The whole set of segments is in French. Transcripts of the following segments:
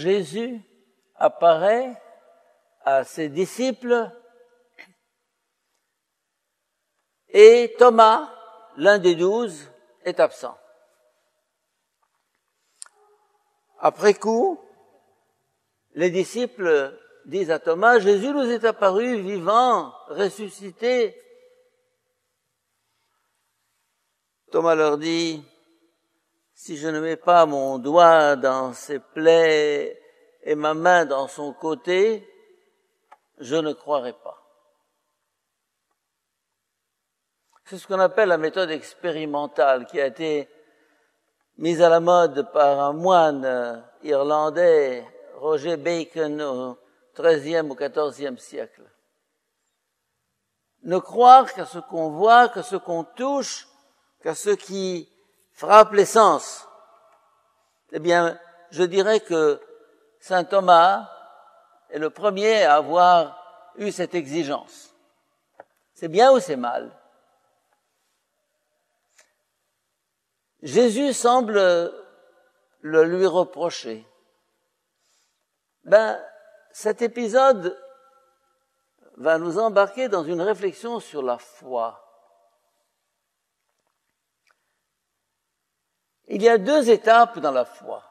Jésus apparaît à ses disciples et Thomas, l'un des 12, est absent. Après coup, les disciples disent à Thomas, Jésus nous est apparu vivant, ressuscité. Thomas leur dit, si je ne mets pas mon doigt dans ses plaies et ma main dans son côté, je ne croirai pas. C'est ce qu'on appelle la méthode expérimentale qui a été mise à la mode par un moine irlandais, Roger Bacon, au XIIIe ou XIVe siècle. Ne croire qu'à ce qu'on voit, qu'à ce qu'on touche, qu'à ce qui frappe les sens. Eh bien, je dirais que saint Thomas est le premier à avoir eu cette exigence. C'est bien ou c'est mal? Jésus semble le lui reprocher. Cet épisode va nous embarquer dans une réflexion sur la foi. Il y a deux étapes dans la foi.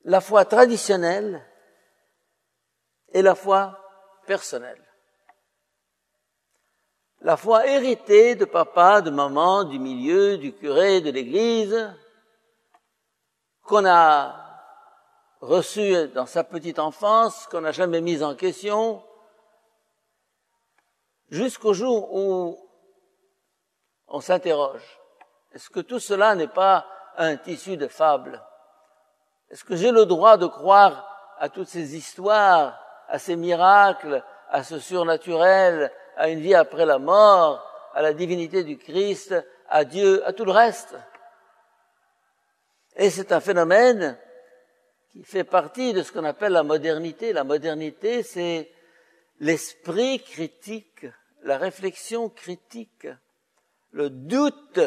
La foi traditionnelle et la foi personnelle. La foi héritée de papa, de maman, du milieu, du curé, de l'église, qu'on a reçue dans sa petite enfance, qu'on n'a jamais mise en question, jusqu'au jour où on s'interroge. Est-ce que tout cela n'est pas un tissu de fables? Est-ce que j'ai le droit de croire à toutes ces histoires, à ces miracles, à ce surnaturel, à une vie après la mort, à la divinité du Christ, à Dieu, à tout le reste? Et c'est un phénomène qui fait partie de ce qu'on appelle la modernité. La modernité, c'est l'esprit critique, la réflexion critique, le doute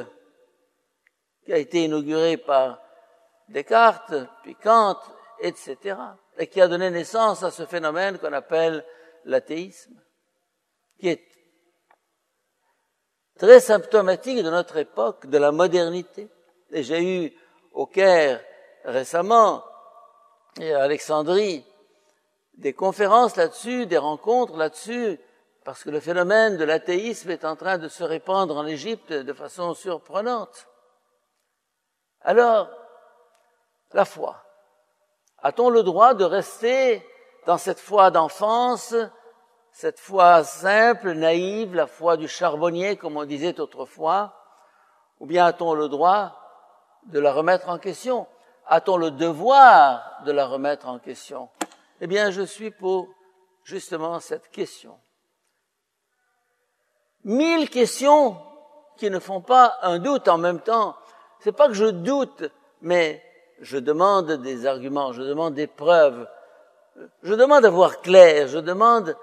qui a été inauguré par Descartes, puis Kant, etc., et qui a donné naissance à ce phénomène qu'on appelle l'athéisme, qui est très symptomatique de notre époque, de la modernité. Et j'ai eu au Caire récemment, et à Alexandrie, des conférences là-dessus, des rencontres là-dessus, parce que le phénomène de l'athéisme est en train de se répandre en Égypte de façon surprenante. Alors, la foi. A-t-on le droit de rester dans cette foi d'enfance, cette foi simple, naïve, la foi du charbonnier, comme on disait autrefois, ou bien a-t-on le droit de la remettre en question? A-t-on le devoir de la remettre en question? Eh bien, je suis pour justement cette question. 1000 questions qui ne font pas un doute en même temps. C'est pas que je doute, mais je demande des arguments, je demande des preuves, je demande à voir clair, je demande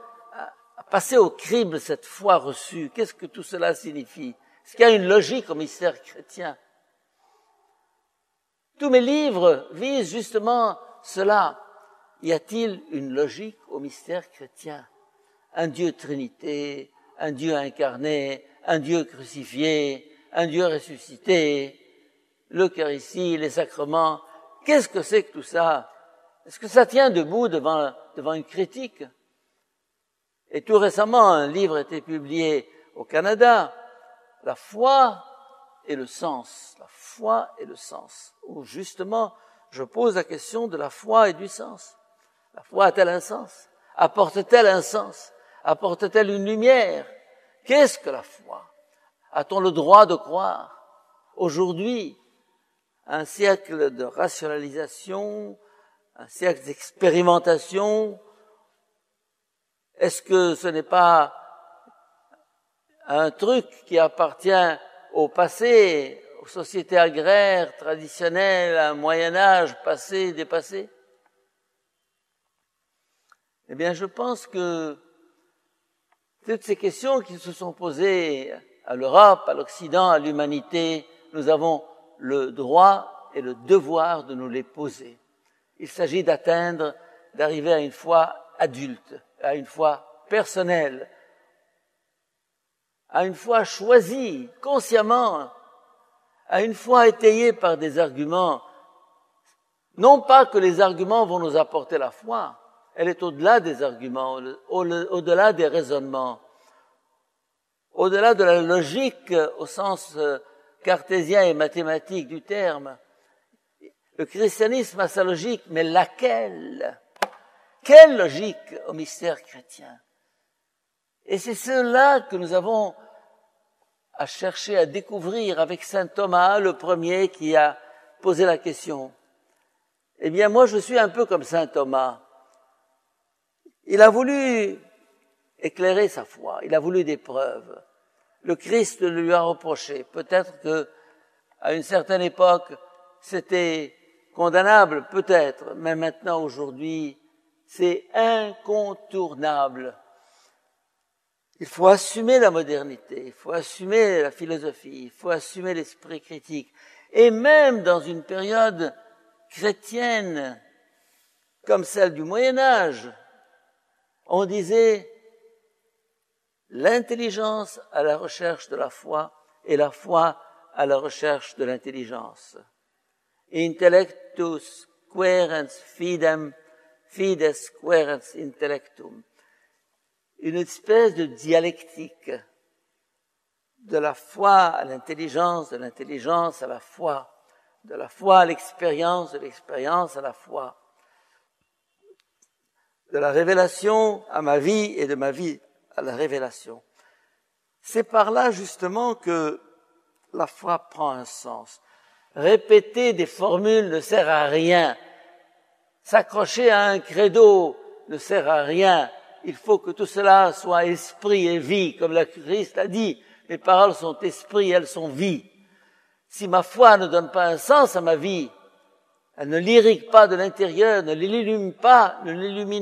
à passer au crible cette foi reçue. Qu'est-ce que tout cela signifie? Est-ce qu'il y a une logique au mystère chrétien? Tous mes livres visent justement cela. Y a-t-il une logique au mystère chrétien? Un Dieu Trinité, un Dieu incarné, un Dieu crucifié, un Dieu ressuscité, l'Eucharistie, les sacrements. Qu'est-ce que c'est que tout ça? Est-ce que ça tient debout devant une critique? Et tout récemment, un livre a été publié au Canada, La foi et le sens. La foi et le sens. Où justement, je pose la question de la foi et du sens. La foi a-t-elle un sens? Apporte-t-elle un sens? Apporte-t-elle une lumière? Qu'est-ce que la foi? A-t-on le droit de croire? Aujourd'hui, un siècle de rationalisation, un siècle d'expérimentation, est-ce que ce n'est pas un truc qui appartient au passé, aux sociétés agraires traditionnelles, à un Moyen-Âge passé, dépassé? Eh bien, je pense que toutes ces questions qui se sont posées à l'Europe, à l'Occident, à l'humanité, nous avons le droit et le devoir de nous les poser. Il s'agit d'arriver à une foi adulte, à une foi personnelle, à une foi choisie consciemment, à une foi étayée par des arguments. Non pas que les arguments vont nous apporter la foi, elle est au-delà des arguments, au-delà des raisonnements, au-delà de la logique au sens cartésien et mathématique du terme. Le christianisme a sa logique, mais laquelle? Quelle logique au mystère chrétien? Et c'est cela que nous avons à chercher à découvrir avec saint Thomas, le premier qui a posé la question. Eh bien, moi, je suis un peu comme saint Thomas. Il a voulu éclairer sa foi, il a voulu des preuves. Le Christ le lui a reproché. Peut-être que, à une certaine époque, c'était condamnable, peut-être, mais maintenant, aujourd'hui, c'est incontournable. Il faut assumer la modernité, il faut assumer la philosophie, il faut assumer l'esprit critique. Et même dans une période chrétienne comme celle du Moyen-Âge, on disait l'intelligence à la recherche de la foi et la foi à la recherche de l'intelligence. Intellectus quaerens fidem, fides quaerens intellectum. Une espèce de dialectique de la foi à l'intelligence, de l'intelligence à la foi, de la foi à l'expérience, de l'expérience à la foi, de la révélation à ma vie et de ma vie à la révélation. C'est par là justement que la foi prend un sens. Répéter des formules ne sert à rien. S'accrocher à un credo ne sert à rien. Il faut que tout cela soit esprit et vie, comme le Christ a dit. Mes paroles sont esprit, elles sont vie. Si ma foi ne donne pas un sens à ma vie, elle ne l'irrigue pas de l'intérieur, ne l'illumine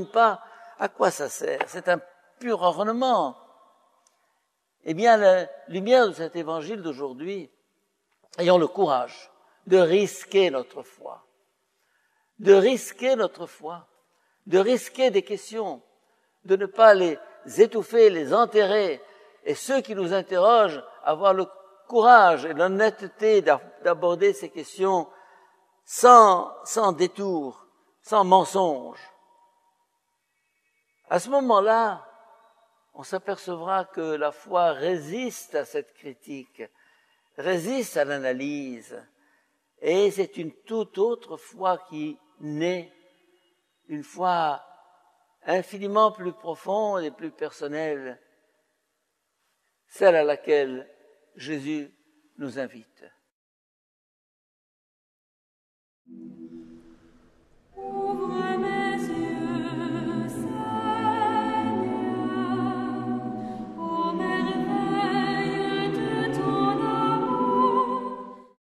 pas, à quoi ça sert? C'est un pur ornement. Eh bien, la lumière de cet évangile d'aujourd'hui, ayons le courage de risquer notre foi, de risquer notre foi, de risquer des questions, de ne pas les étouffer, les enterrer, et ceux qui nous interrogent, avoir le courage et l'honnêteté d'aborder ces questions sans détour, sans mensonge. À ce moment-là, on s'apercevra que la foi résiste à cette critique, résiste à l'analyse, et c'est une toute autre foi qui naît, une foi infiniment plus profonde et plus personnelle, celle à laquelle Jésus nous invite.